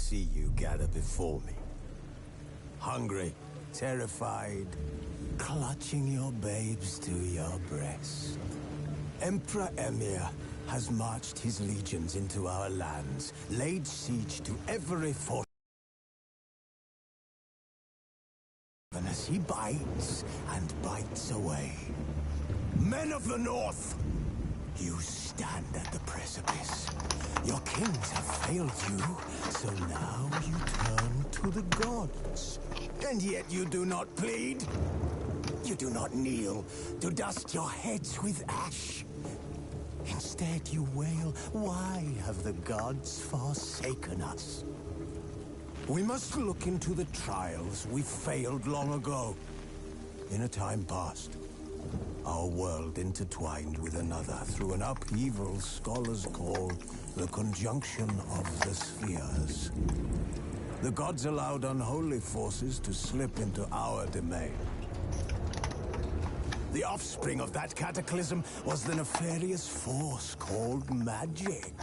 see you gather before me. Hungry, terrified, clutching your babes to your breast. Emperor Emir has marched his legions into our lands, laid siege to every fort. And as he bites and bites away. Men of the North, you stand at the precipice. Your kings have failed you, so now you turn to the gods. And yet you do not plead. You do not kneel to dust your heads with ash. Instead you wail, why have the gods forsaken us? We must look into the trials we failed long ago. In a time past, our world intertwined with another through an upheaval scholars call the conjunction of the spheres. The gods allowed unholy forces to slip into our domain. The offspring of that cataclysm was the nefarious force called magic.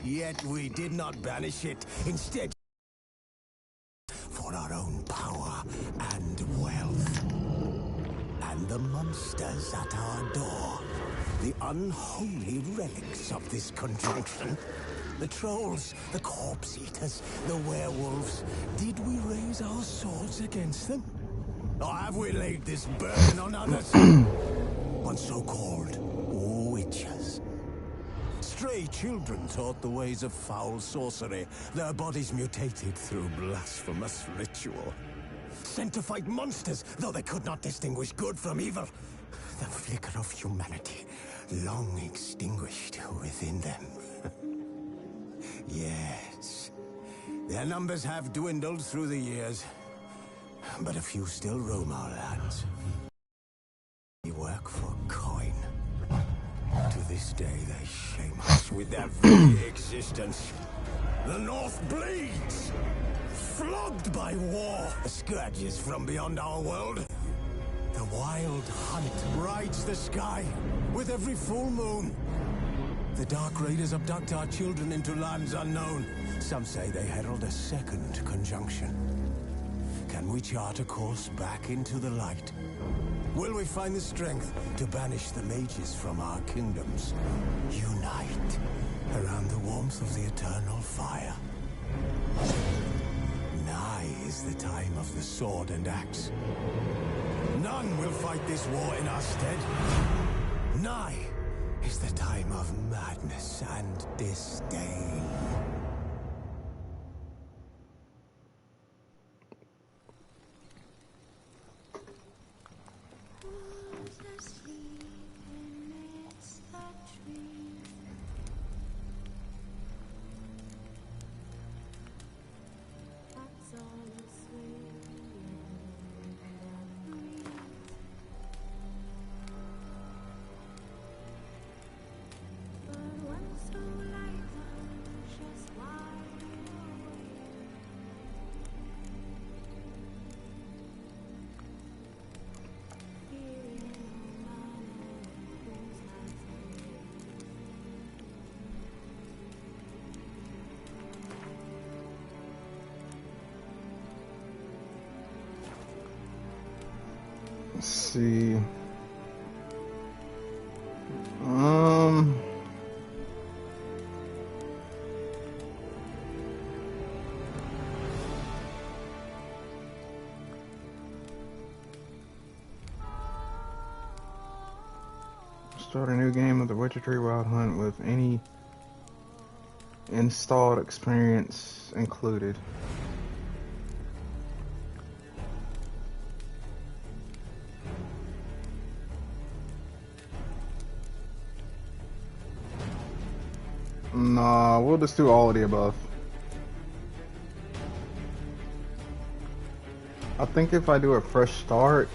Yet we did not banish it. Instead, for our own power and wealth. And the monsters at our door. The unholy relics of this conjunction. The trolls, the corpse eaters, the werewolves. Did we raise our swords against them? Or have we laid this burden on others? On so-called witches. Stray children taught the ways of foul sorcery, their bodies mutated through blasphemous ritual. Sent to fight monsters, though they could not distinguish good from evil. The flicker of humanity, long extinguished within them. Yes, their numbers have dwindled through the years, but a few still roam our lands. We work for coin. To this day, they shame us with their very existence. The North bleeds, flogged by war. Scourges from beyond our world. The wild hunt brights the sky with every full moon. The Dark Raiders abduct our children into lands unknown. Some say they herald a second conjunction. Can we chart a course back into the light? Will we find the strength to banish the mages from our kingdoms? Unite around the warmth of the eternal fire. Nigh is the time of the sword and axe. None will fight this war in our stead. Nigh is the time of madness and disdain. Let's see. Start a new game of the Witcher 3 Wild Hunt with any installed experience included. Nah, we'll just do all of the above. I think if I do a fresh start,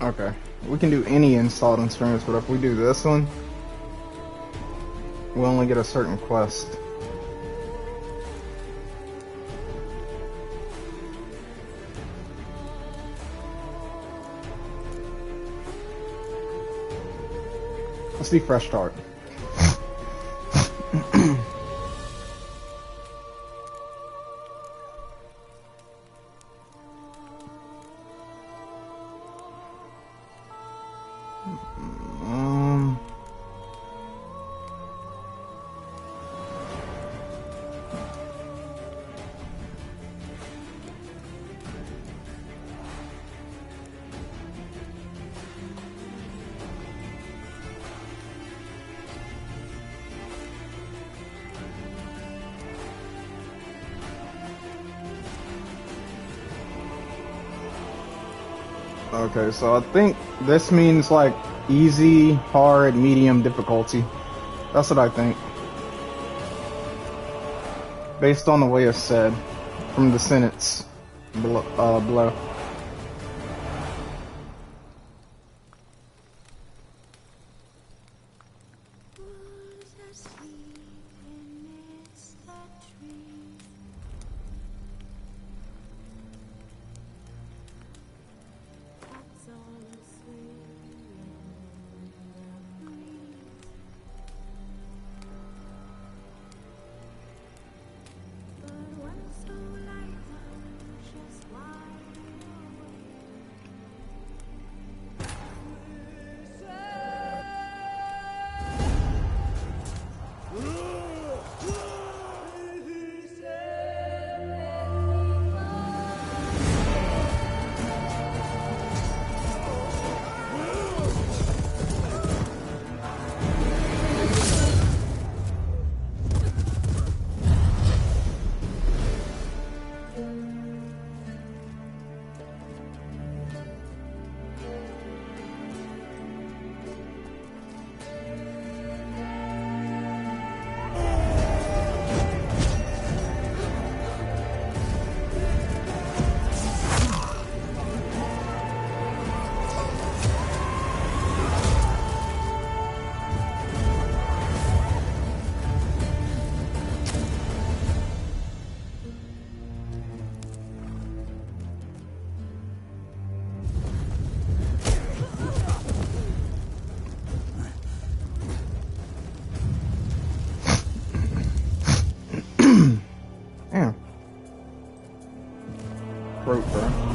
okay, we can do any installed experience, but if we do this one, we'll only get a certain quest. Let's be fresh start. Okay, so I think this means like easy, hard, medium difficulty. That's what I think. Based on the way it's said from the sentence below. Damn. Throat, bro.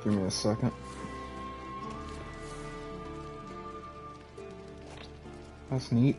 Give me a second. That's neat.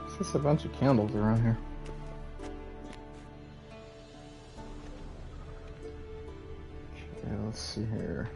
There's just a bunch of candles around here. Okay, let's see here.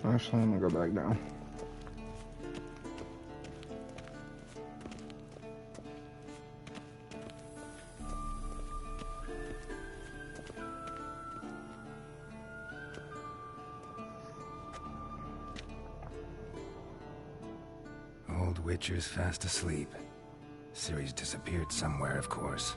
Actually, I'm gonna go back down. Old Witcher's fast asleep. Ciri's disappeared somewhere, of course.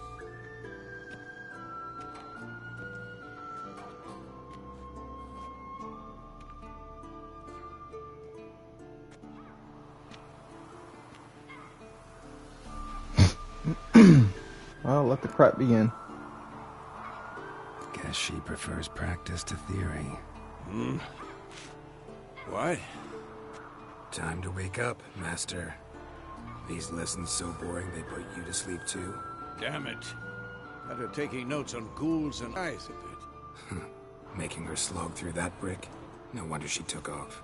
Well, let the crap begin. Guess she prefers practice to theory. What? Time to wake up, Master. These lessons so boring they put you to sleep too. Damn it. Got her taking notes on ghouls and eyes a bit. Making her slog through that brick? No wonder she took off.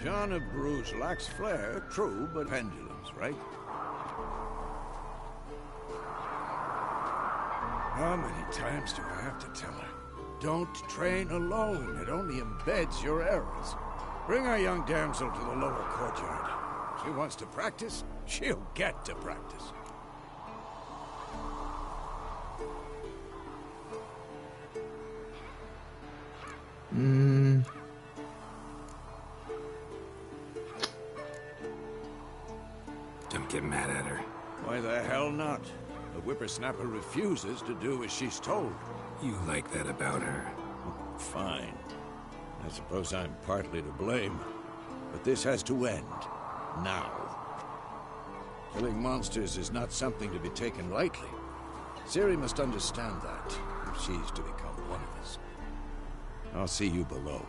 John of Bruges lacks flair, true, but pendulums, right? How many times do I have to tell her? Don't train alone. It only embeds your errors. Bring our young damsel to the lower courtyard. She wants to practice, she'll get to practice. Don't get mad at her. Why the hell not? The whippersnapper refuses to do as she's told. You like that about her. Fine. I suppose I'm partly to blame. But this has to end. Now. Killing monsters is not something to be taken lightly. Ciri must understand that, if she's to become one of us. I'll see you below.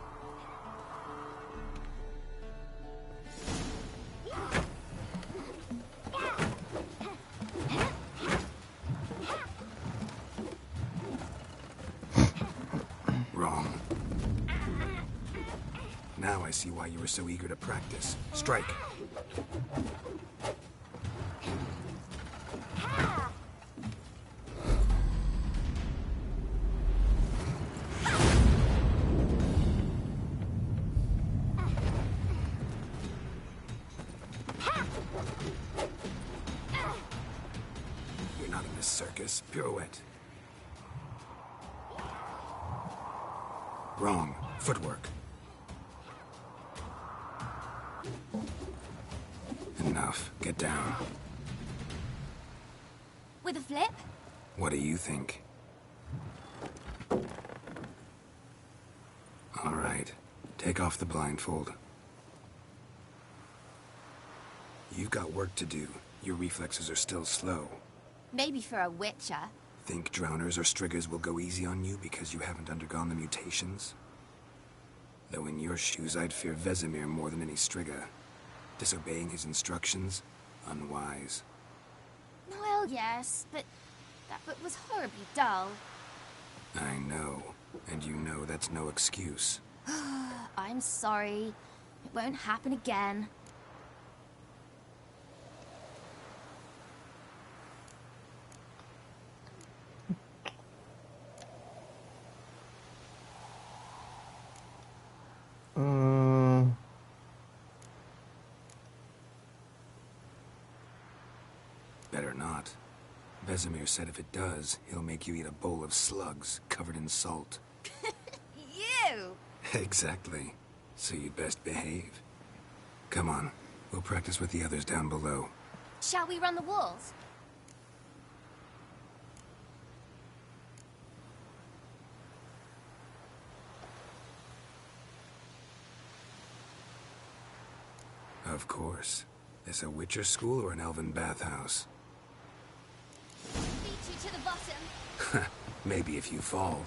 Wrong. Now I see why you were so eager to practice. Strike. You're not in this circus. Pirouette. Wrong. Footwork. Enough. Get down. With a flip? What do you think? All right. Take off the blindfold. You've got work to do. Your reflexes are still slow. Maybe for a witcher. Think drowners or striggers will go easy on you because you haven't undergone the mutations? Though in your shoes, I'd fear Vesemir more than any strigger. Disobeying his instructions? Unwise. Well, yes, but That book was horribly dull. I know. And you know that's no excuse. I'm sorry. It won't happen again. Better not. Vesemir said if it does, he'll make you eat a bowl of slugs covered in salt. You! Exactly. So you'd best behave. Come on. We'll practice with the others down below. Shall we run the walls? Of course. This a Witcher school or an elven bathhouse? Beat you to the bottom. Maybe if you fall.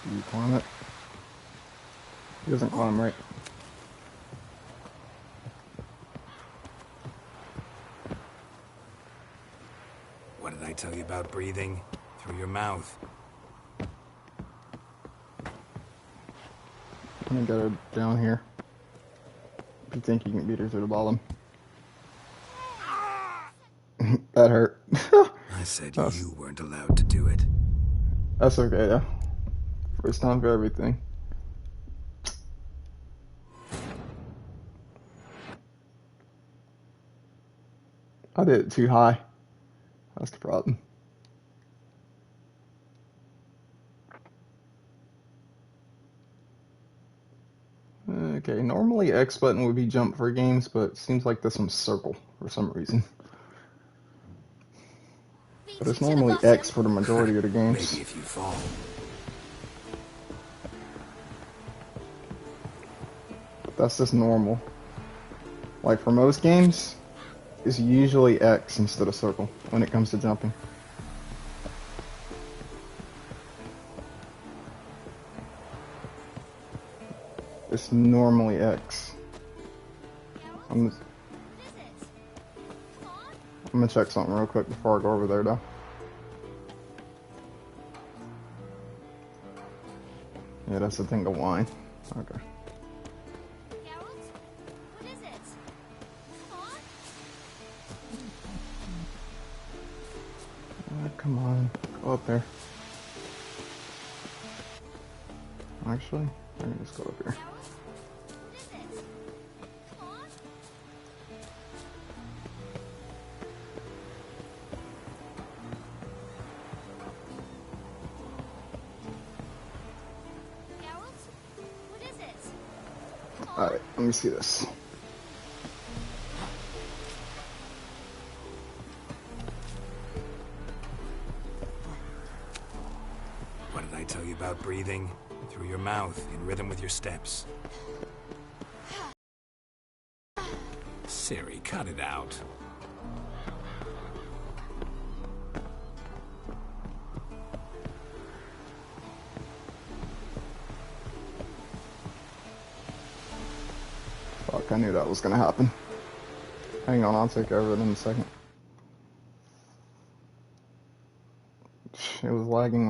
Do you climb it? He doesn't climb right. What did I tell you about breathing? Through your mouth. I'm gonna get her down here. If you think you can beat her to the bottom. That hurt. I said you weren't allowed to do it. That's okay though. First time for everything. I did it too high. That's the problem. Okay, normally X button would be jump for games, but it seems like this one's circle for some reason. Beat But you it's to the normally bottom. X for the majority of the Maybe games. if you fall. That's just normal. Like for most games, it's usually X instead of circle when it comes to jumping. It's normally X. I'm gonna check something real quick before I go over there though. Yeah, that's the thing to wine. Okay. Geralt? What is it? Come on. Come on, go up there. Actually, I can just go up here. What is it? Come on. Geralt? What is it? Alright, let me see this. What did I tell you about breathing? Through your mouth, in rhythm with your steps. Ciri, cut it out. Fuck, I knew that was gonna happen. Hang on, I'll take over it in a second. It was lagging